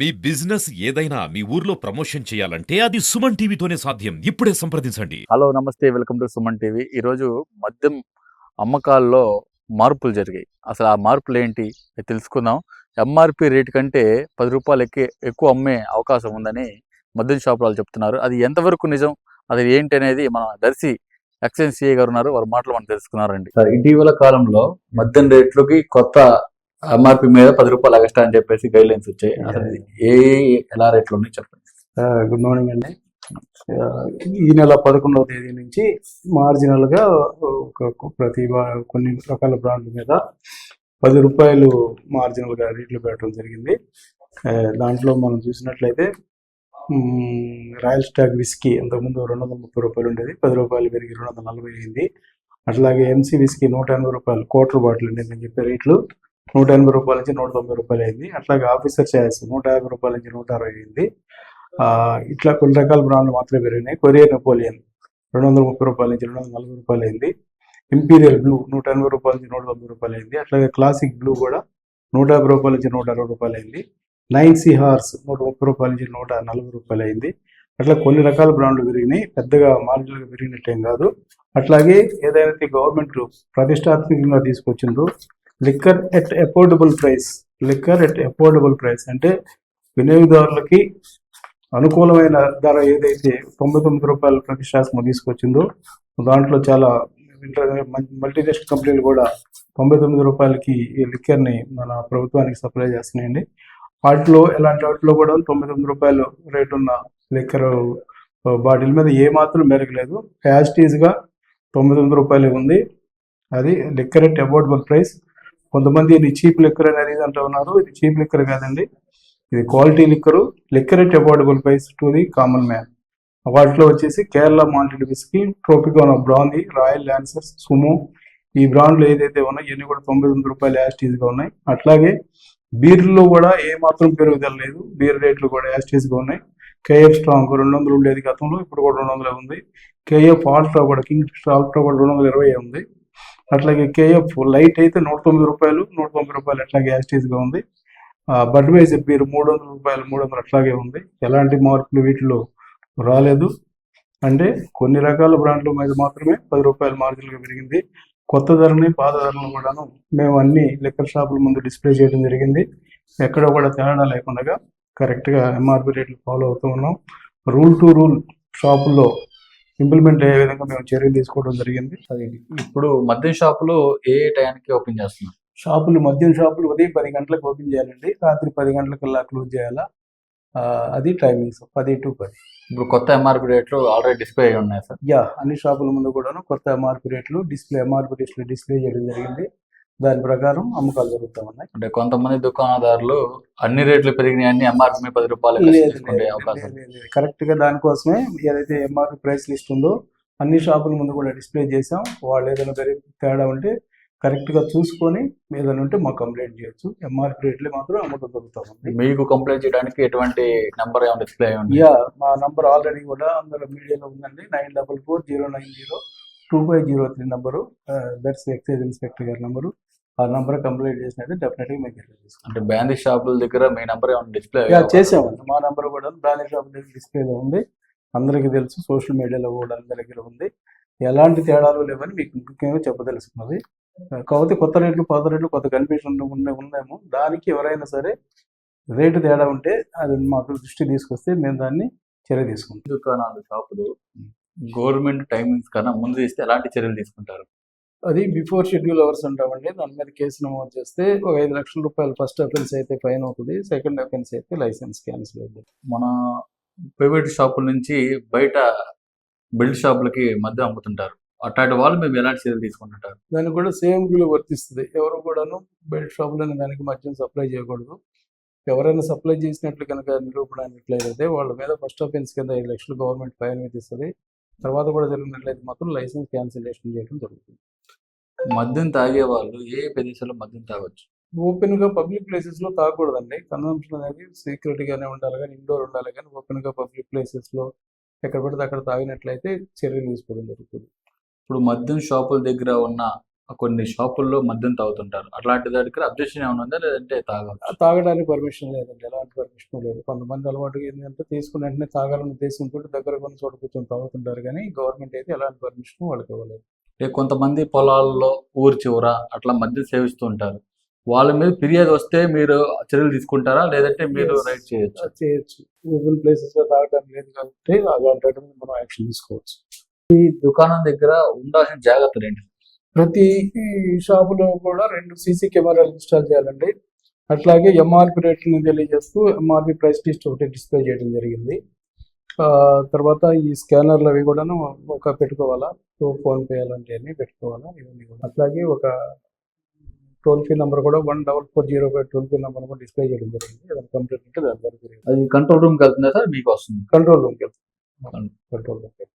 మీ business ఏదైనా మీ ఊర్లో promotion చేయాలంటే అది సుమన్ టీవీతోనే సాధ్యం. ఇప్పుడే సంప్రదించండి. హలో నమస్తే, వెల్కమ్ టు సుమన్ టీవీ. ఈరోజు మద్యం అమ్మకాల్లో మార్పులు జరిగాయి. అసలు ఆ మార్పులు ఏంటి అది తెలుసుకుందాం. ఎంఆర్పి రేటు కంటే 10 రూపాయలు ఎక్కువ అమ్మే అవకాశం ఉందని మద్యం షాపు వాళ్ళు చెప్తున్నారు. అది ఎంతవరకు నిజం, అది ఏంటి అనేది మన దర్శి ఎక్సైజ్ సిఐ గారు ఉన్నారు, వారి మాటలు మనం తెలుసుకున్నారండి. సార్, ఇటీవల కాలంలో మద్యం రేట్లకి కొత్త ఎంఆర్పి మీద 10 రూపాయలు ఎక్స్ట్రా అని చెప్పేసి గైడ్ లైన్స్ వచ్చాయి. అసలు ఎలా రేట్లు ఉన్నాయి చెప్పండి. గుడ్ మార్నింగ్ అండి. ఈ నెల 11వ తేదీ నుంచి మార్జినల్గా కొన్ని రకాల బ్రాండ్ల మీద 10 రూపాయలు మార్జినల్గా రేట్లు పెట్టడం జరిగింది. దాంట్లో మనం చూసినట్లయితే రాయల్ స్టాగ్ విస్కీ అంతకుముందు 230 రూపాయలు ఉండేది, 10 రూపాయలు పెరిగి 240 అయింది. అట్లాగే ఎంసీ విస్కీ 180 రూపాయలు క్వార్టర్ బాటిల్ అండి నేను చెప్పే రేట్లు 180 రూపాయల నుంచి 190 రూపాయలు అయింది. అట్లాగే ఆఫీసర్ ఛాయిస్ 150 రూపాయల నుంచి 160 అయింది. ఇట్లా కొన్ని రకాల బ్రాండ్లు మాత్రమే పెరిగినాయి. కొరియర్ నెపోలియన్ 230 రూపాయల నుంచి 240 రూపాయలు అయింది. ఇంపీరియల్ బ్లూ 180 రూపాయల నుంచి 190 రూపాయలు అయింది. అట్లాగే క్లాసిక్ బ్లూ కూడా 150 రూపాయల నుంచి 160 రూపాయలు అయింది. 9C హార్స్ 130 రూపాయల నుంచి 140 రూపాయలు అయింది. అట్లా కొన్ని రకాల బ్రాండ్లు పెరిగినాయి, పెద్దగా మార్జినల్గా పెరిగినట్టేం కాదు. అట్లాగే ఏదైతే గవర్నమెంట్ ప్రతిష్టాత్మకంగా తీసుకొచ్చిందో లిక్కర్ ఎట్ అఫోర్డబుల్ ప్రైస్ అంటే వినియోగదారులకి అనుకూలమైన ధర ఏదైతే 99 రూపాయల ప్రతిష్టాత్మకం తీసుకొచ్చిందో దాంట్లో చాలా మల్టీనేషనల్ కంపెనీలు కూడా 99 రూపాయలకి ఈ లిక్కర్ని మన ప్రభుత్వానికి సప్లై చేస్తున్నాయండి. వాటిలో కూడా 99 రూపాయలు రేటు ఉన్న లిక్కర్ బాటిల్ మీద ఏమాత్రం మెరగలేదు. యాజ్టీజ్గా 99 రూపాయలు ఉంది. అది లిక్కర్ ఎట్ అఫోర్డబుల్ ప్రైస్. కొంతమంది ఇది చీప్ లిక్కర్ అనేది అంటూ ఉన్నారు. ఇది చీప్ లిక్కర్ కాదండి, ఇది quality liquor at affordable price to the common man. వాటిలో వచ్చేసి Kerala malted whisky, Tropicana brandy, Royal Lancers, Sumo, ఈ బ్రాండ్లు ఏదైతే ఉన్నాయో ఇవన్నీ కూడా 99 రూపాయలు యాస్టీజ్గా ఉన్నాయి. అట్లాగే బీర్లో కూడా ఏమాత్రం పెరుగుదల లేదు, బీర్ రేట్లు కూడా యాస్టీజ్గా ఉన్నాయి. కేఎఫ్ స్ట్రాంగ్ 200 ఉండేది గతంలో, ఇప్పుడు కూడా 200 ఉంది. కేఎఫ్ ఆల్ట్రా కూడా, కింగ్ ఆల్ట్రా కూడా 220 ఉంది. అట్లాగే కేఎఫ్ లైట్ అయితే 109 రూపాయలు, 190 రూపాయలు అట్లాగే యాస్టీజ్గా ఉంది. బడ్వైజర్ బీర్ 300 రూపాయలు, 300 అట్లాగే ఉంది. ఎలాంటి మార్పులు వీటిలో రాలేదు. అంటే కొన్ని రకాల బ్రాండ్ల మీద మాత్రమే 10 రూపాయల మార్జిన్గా పెరిగింది. కొత్త ధరని పాత ధరలను కూడాను మేము అన్ని లిక్కర్ షాపుల ముందు డిస్ప్లే చేయడం జరిగింది. ఎక్కడ కూడా తేడా లేకుండా కరెక్ట్గా ఎంఆర్పి రేట్లు ఫాలో అవుతూ ఉన్నాం. రూల్ టు రూల్ షాపుల్లో ఇంప్లిమెంట్ అయ్యే విధంగా మేము చర్యలు తీసుకోవడం జరిగింది. ఇప్పుడు మద్యం షాపులు ఏ టైంకి ఓపెన్ చేస్తున్నాం? మద్యం షాపులు ఉదయం 10 గంటలకు ఓపెన్ చేయాలండి, రాత్రి 10 గంటలకల్లా క్లోజ్ చేయాలా. అది టైమింగ్స్ 10 to 10. ఇప్పుడు కొత్త ఎంఆర్పి రేట్లు ఆల్రెడీ డిస్ప్లే అయి ఉన్నాయి సార్. అన్ని షాపుల ముందు కూడాను కొత్త ఎంఆర్పి రేట్లు డిస్ప్లే చేయడం జరిగింది. దాని ప్రకారం అమ్మకాలు జరుగుతూ ఉన్నాయి. అంటే కొంతమంది దుకాణదారులు అన్ని రేట్లు పెరిగినాయి, అన్ని ఎంఆర్పి 10 రూపాయలు అవకాశం కరెక్ట్ గా దానికోసమే ఏదైతే ఎంఆర్పి ప్రైస్ లిస్ట్ ఉందో అన్ని షాపుల ముందు కూడా డిస్ప్లే చేసాం. వాళ్ళు ఏదైనా తేడా ఉంటే కరెక్ట్ గా చూసుకొని ఏదైనా ఉంటే మాకు కంప్లైంట్ చేయొచ్చు. ఎంఆర్పి రేట్లు మాత్రం అమ్మకం దొరుకుతా ఉంది. మీకు కంప్లైంట్ చేయడానికి ఎటువంటి నెంబర్ ఏమైనా డిస్ప్లే ఉంది? మా నంబర్ ఆల్రెడీ కూడా అందులో మీడియాలో ఉందండి. 9440902503 నంబరు, దర్శి ఎక్సైజ్ ఇన్స్పెక్టర్ గారి నంబరు. ఆ నంబర్ కంప్లైంట్ చేసినట్టు డెఫినెట్ గా మీకు అంటే బ్రాందీ షాపుల దగ్గర మీ నంబర్ ఏమైనా డిస్ప్లే చేసామండి. మా నంబర్ కూడా బ్రాందీ షాప్ దగ్గర డిస్ప్లేలో ఉంది, అందరికీ తెలుసు. సోషల్ మీడియాలో కూడా అందరి దగ్గర ఉంది. ఎలాంటి తేడాలు లేవని మీకు ముఖ్యంగా చెప్పదలుచుకున్నది. కాకపోతే కొత్త రేట్లు పాత రేట్లు కొత్త కన్ఫ్యూజన్ ఉందేమో, దానికి ఎవరైనా సరే రేటు తేడా ఉంటే అది మాకు దృష్టి తీసుకొస్తే మేము దాన్ని చర్య తీసుకుంటాం. దుకాణాలు షాపులు గవర్నమెంట్ టైమింగ్స్ కన్నా ముందు ఇస్తే ఎలాంటి చర్యలు తీసుకుంటారు? అది బిఫోర్ షెడ్యూల్ అవర్స్ అంటామండి. దాని మీద కేసు నమోదు చేస్తే ఒక 5 లక్షల రూపాయలు ఫస్ట్ అఫెన్స్ అయితే ఫైన్ అవుతుంది, సెకండ్ అఫెన్స్ అయితే లైసెన్స్ క్యాన్సిల్ అవుతుంది. మన ప్రైవేట్ షాపుల నుంచి బయట బిల్డ్ షాపులకి మధ్య అమ్ముతుంటారు, అట్లాంటి వాళ్ళు మేము ఎలాంటి చర్యలు తీసుకుంటుంటారు? దానికి కూడా సేమ్ రూల్ వర్తిస్తుంది. ఎవరు కూడాను బెల్ట్ షాపులని దానికి మద్యం సప్లై చేయకూడదు. ఎవరైనా సప్లై చేసినట్లు కనుక నిరూపణైనట్లయితే వాళ్ళ మీద ఫస్ట్ అఫెన్స్ కింద 5 లక్షలు గవర్నమెంట్ ఫైన్ విధిస్తుంది. తర్వాత కూడా జరిగినట్లయితే మాత్రం లైసెన్స్ క్యాన్సిలేషన్ చేయడం జరుగుతుంది. మద్యం తాగే వాళ్ళు ఏ ప్రదేశాల్లో మద్యం తాగొచ్చు? ఓపెన్ గా పబ్లిక్ ప్లేసెస్ లో తాగకూడదండి. కన్సంప్షన్ అనేది సీక్రెట్ గానే ఉండాలి, కానీ ఇండోర్ ఉండాలి. కానీ ఓపెన్ గా పబ్లిక్ ప్లేసెస్ లో ఎక్కడ పడితే అక్కడ తాగినట్లయితే చర్యలు తీసుకోవడం జరుగుతుంది. ఇప్పుడు మద్యం షాపుల దగ్గర ఉన్న కొన్ని షాపుల్లో మద్యం తాగుతుంటారు. అట్లాంటి దగ్గర అబ్జెక్షన్ ఏమైనా ఉందా? లేదంటే తాగొచ్చా? తాగడానికి పర్మిషన్ లేదండి, ఎలాంటి పర్మిషన్ లేదు. కొంతమంది అలవాటు ఏంటంటే తీసుకుని వెంటనే తాగాలని ఉద్దేశంతో దగ్గర కొన్ని చోట కూర్చొని తాగుతుంటారు, కానీ గవర్నమెంట్ అయితే ఎలాంటి పర్మిషన్ వాళ్ళకి ఇవ్వలేదు. కొంతమంది పొలాల్లో ఊరి చివర అట్లా మద్యం సేవిస్తూ ఉంటారు. వాళ్ళ మీద ఫిర్యాదు వస్తే మీరు చర్యలు తీసుకుంటారా? లేదంటే మీరు Yes. రైట్ చేయొచ్చు? అది చేయొచ్చు. ఓపెన్ ప్లేసెస్ లో తాగడానికి లేదు కాబట్టి అలాంటి మనం యాక్షన్ తీసుకోవచ్చు. ఈ దుకాణం దగ్గర ఉండాల్సిన జాగ్రత్తలు ఏంటి? ప్రతి షాపులో కూడా 2 సీసీ కెమెరాలు ఇన్స్టాల్ చేయాలండి. అట్లాగే ఎంఆర్పి రేట్లను తెలియజేస్తూ ఎంఆర్పి ప్రైస్ లిస్ట్ ఒకటి డిస్ప్లే చేయడం జరిగింది. తర్వాత ఈ స్కానర్లు అవి కూడాను ఒక పెట్టుకోవాలా, ఫోన్ పే అలాంటివన్నీ పెట్టుకోవాలా, ఇవన్నీ కూడా. అట్లాగే ఒక టోల్ ఫ్రీ నెంబర్ కూడా 1440 టోల్ ఫ్రీ నెంబర్ కూడా డిస్ప్లే చేయడం జరిగింది. ఏదైనా కంప్లైంట్ ఉంటే దాని ద్వారా అది కంట్రోల్ రూమ్కి వెళ్తుందా సార్, మీకు వస్తుంది? కంట్రోల్ రూమ్కి వెళ్తాం. కంట్రోల్ రూమ్కి